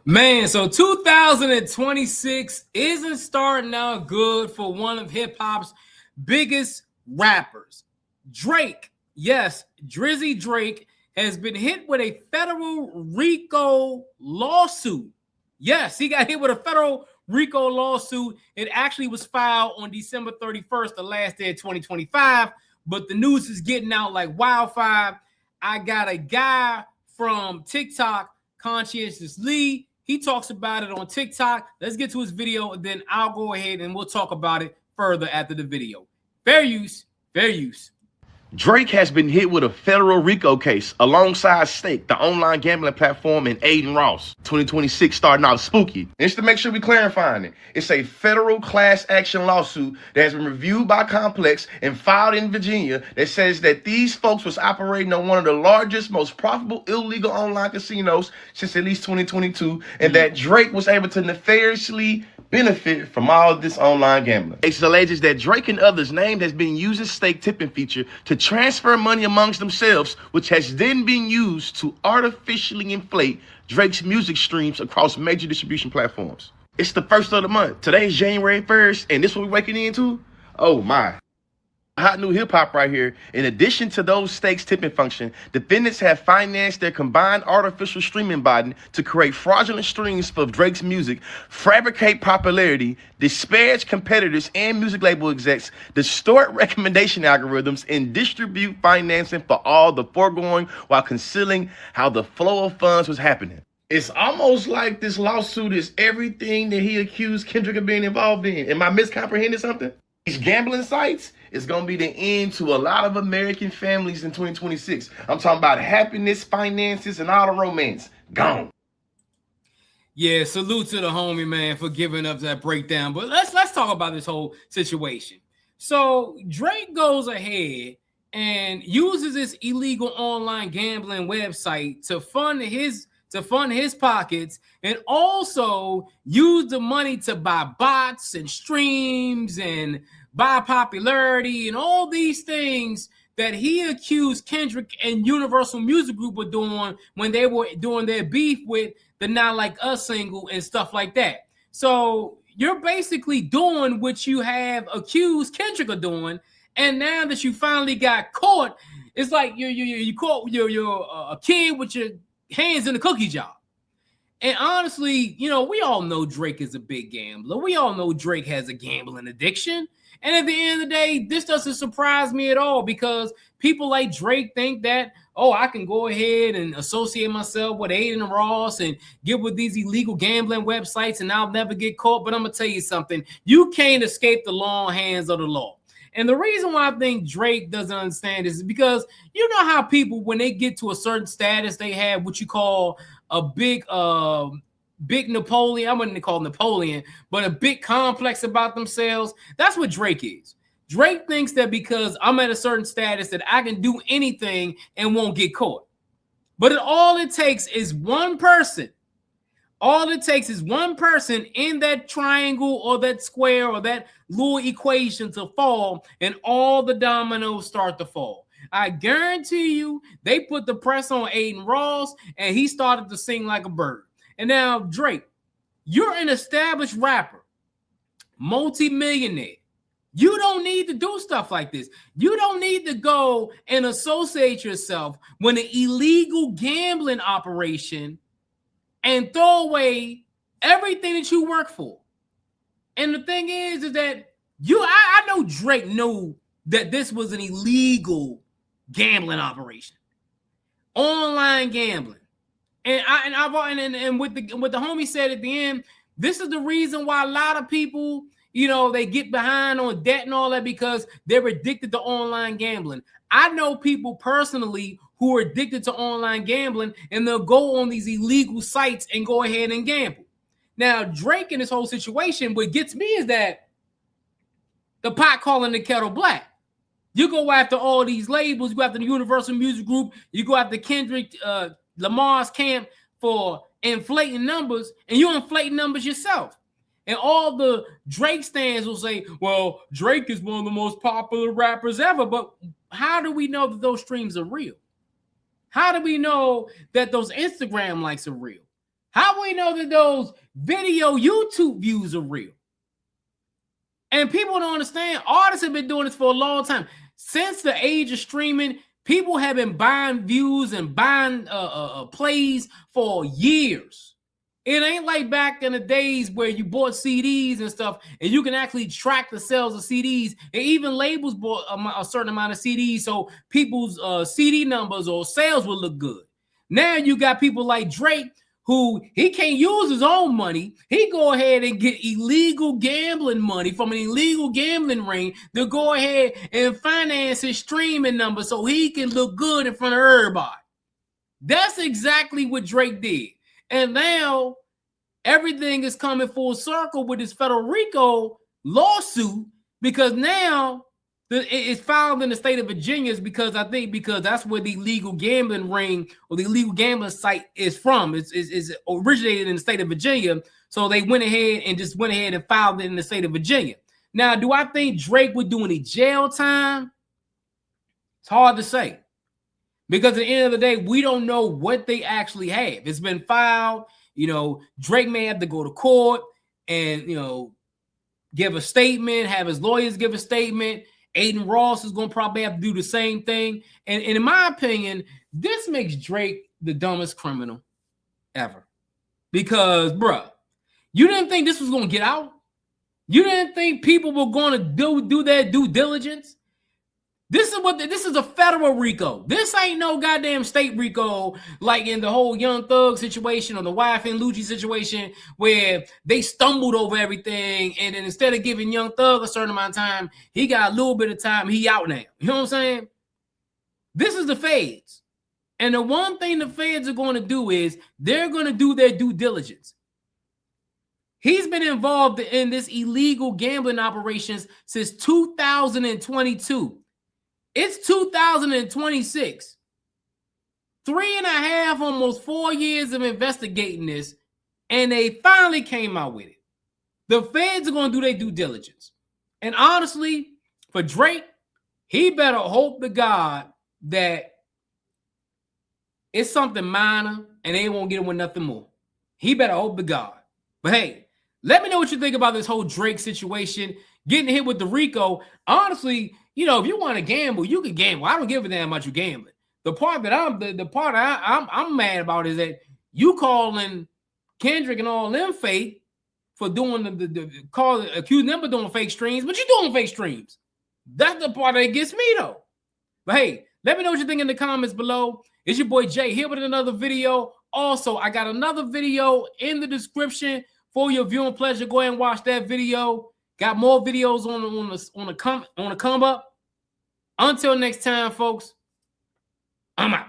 Man, so 2026 isn't starting out good for one of hip hop's biggest rappers. Drake, yes, Drizzy Drake has been hit with a federal RICO lawsuit. Yes, he got hit with a federal RICO lawsuit. It actually was filed on December 31st, the last day of 2025, but the news is getting out like wildfire. I got a guy from TikTok, Conscientious Lee. He talks about it on TikTok. Let's get to his video, and then I'll go ahead and we'll talk about it further after the video. Fair use, fair use. Drake has been hit with a federal RICO case alongside Stake, the online gambling platform, and Aiden Ross. 2026 starting out spooky. And just to make sure we're clarifying it, it's a federal class action lawsuit that has been reviewed by Complex and filed in Virginia that says that these folks was operating on one of the largest, most profitable illegal online casinos since at least 2022, and that Drake was able to nefariously benefit from all of this online gambling. It alleges that Drake and others named has been using Stake tipping feature to transfer money amongst themselves, which has then been used to artificially inflate Drake's music streams across major distribution platforms. It's the first of the month. Today's January 1st, and this what we're waking into? Oh my. Hot new hip hop right here. In addition to those Stakes tipping function, defendants have financed their combined artificial streaming bot to create fraudulent streams for Drake's music, fabricate popularity, disparage competitors and music label execs, distort recommendation algorithms, and distribute financing for all the foregoing while concealing how the flow of funds was happening. It's almost like this lawsuit is everything that he accused Kendrick of being involved in. Am I miscomprehending something? These gambling sites is going to be the end to a lot of American families in 2026. I'm talking about happiness, finances, and all the romance. Gone. Yeah, salute to the homie, man, for giving up that breakdown. But let's talk about this whole situation. So Drake goes ahead and uses this illegal online gambling website to fund his pockets, and also use the money to buy bots and streams and buy popularity and all these things that he accused Kendrick and Universal Music Group of doing when they were doing their beef with the Not Like Us single and stuff like that. So you're basically doing what you have accused Kendrick of doing, and now that you finally got caught, it's like you caught you're a kid with your hands in the cookie jar. And honestly, we all know Drake is a big gambler. We all know Drake has a gambling addiction. And at the end of the day, this doesn't surprise me at all, because people like Drake think that, oh, I can go ahead and associate myself with Aiden Ross and get with these illegal gambling websites and I'll never get caught. But I'm going to tell you something. You can't escape the long hands of the law. And the reason why I think Drake doesn't understand is because you know how people, when they get to a certain status, they have what you call a big Napoleon. I wouldn't call Napoleon, but a big complex about themselves. That's what Drake is. Drake thinks that because I'm at a certain status that I can do anything and won't get caught. But all it takes is one person. All it takes is one person in that triangle or that square or that little equation to fall, and all the dominoes start to fall. I guarantee you, they put the press on Aiden Ross, and he started to sing like a bird. And now, Drake, you're an established rapper, multi-millionaire. You don't need to do stuff like this. You don't need to go and associate yourself with an illegal gambling operation and throw away everything that you work for. And the thing is that I know Drake knew that this was an illegal gambling operation, online gambling. And what the homie said at the end, this is the reason why a lot of people, they get behind on debt and all that, because they're addicted to online gambling. I know people personally who are addicted to online gambling, and they'll go on these illegal sites and go ahead and gamble. Now, Drake in this whole situation, what gets me is that the pot calling the kettle black. You go after all these labels, you go after the Universal Music Group, you go after Kendrick Lamar's camp for inflating numbers, and you're inflating numbers yourself. And all the Drake stands will say, well, Drake is one of the most popular rappers ever. But how do we know that those streams are real? How do we know that those Instagram likes are real? How we know that those video YouTube views are real? And people don't understand. Artists have been doing this for a long time. Since the age of streaming, people have been buying views and buying plays for years. It ain't like back in the days where you bought CDs and stuff, and you can actually track the sales of CDs. And even labels bought a certain amount of CDs, so people's CD numbers or sales will look good. Now you got people like Drake, who he can't use his own money. He go ahead and get illegal gambling money from an illegal gambling ring to go ahead and finance his streaming number so he can look good in front of everybody. That's exactly what Drake did. And now everything is coming full circle with this federal RICO lawsuit, because now it's filed in the state of Virginia because that's where the illegal gambling ring or the illegal gambling site is from. It's originated in the state of Virginia. So they went ahead and filed it in the state of Virginia. Now, do I think Drake would do any jail time? It's hard to say. Because at the end of the day, we don't know what they actually have. It's been filed. Drake may have to go to court and, give a statement, have his lawyers give a statement. Aiden Ross is going to probably have to do the same thing. And in my opinion, this makes Drake the dumbest criminal ever. Because, bruh, you didn't think this was going to get out? You didn't think people were going to do their due diligence? This is a federal RICO. This ain't no goddamn state RICO like in the whole Young Thug situation or the wife and Lucci situation where they stumbled over everything, and then instead of giving Young Thug a certain amount of time, he got a little bit of time. He out now. You know what I'm saying? This is the feds. And the one thing the feds are going to do is they're going to do their due diligence. He's been involved in this illegal gambling operations since 2022. It's 2026. 3.5, almost 4 years of investigating this, and they finally came out with it. The feds are going to do their due diligence. And honestly, for Drake, he better hope to God that it's something minor and they won't get him with nothing more. He better hope to God. But hey, let me know what you think about this whole Drake situation, getting hit with the RICO. Honestly, if you want to gamble, you can gamble. I don't give a damn about you gambling. The part that I'm mad about is that you calling Kendrick and all them fake for doing accusing them of doing fake streams, but you doing fake streams. That's the part that gets me though. But hey, let me know what you think in the comments below. It's your boy Jay here with another video. Also, I got another video in the description for your viewing pleasure. Go ahead and watch that video. Got more videos on the come up. Until next time, folks, I'm out.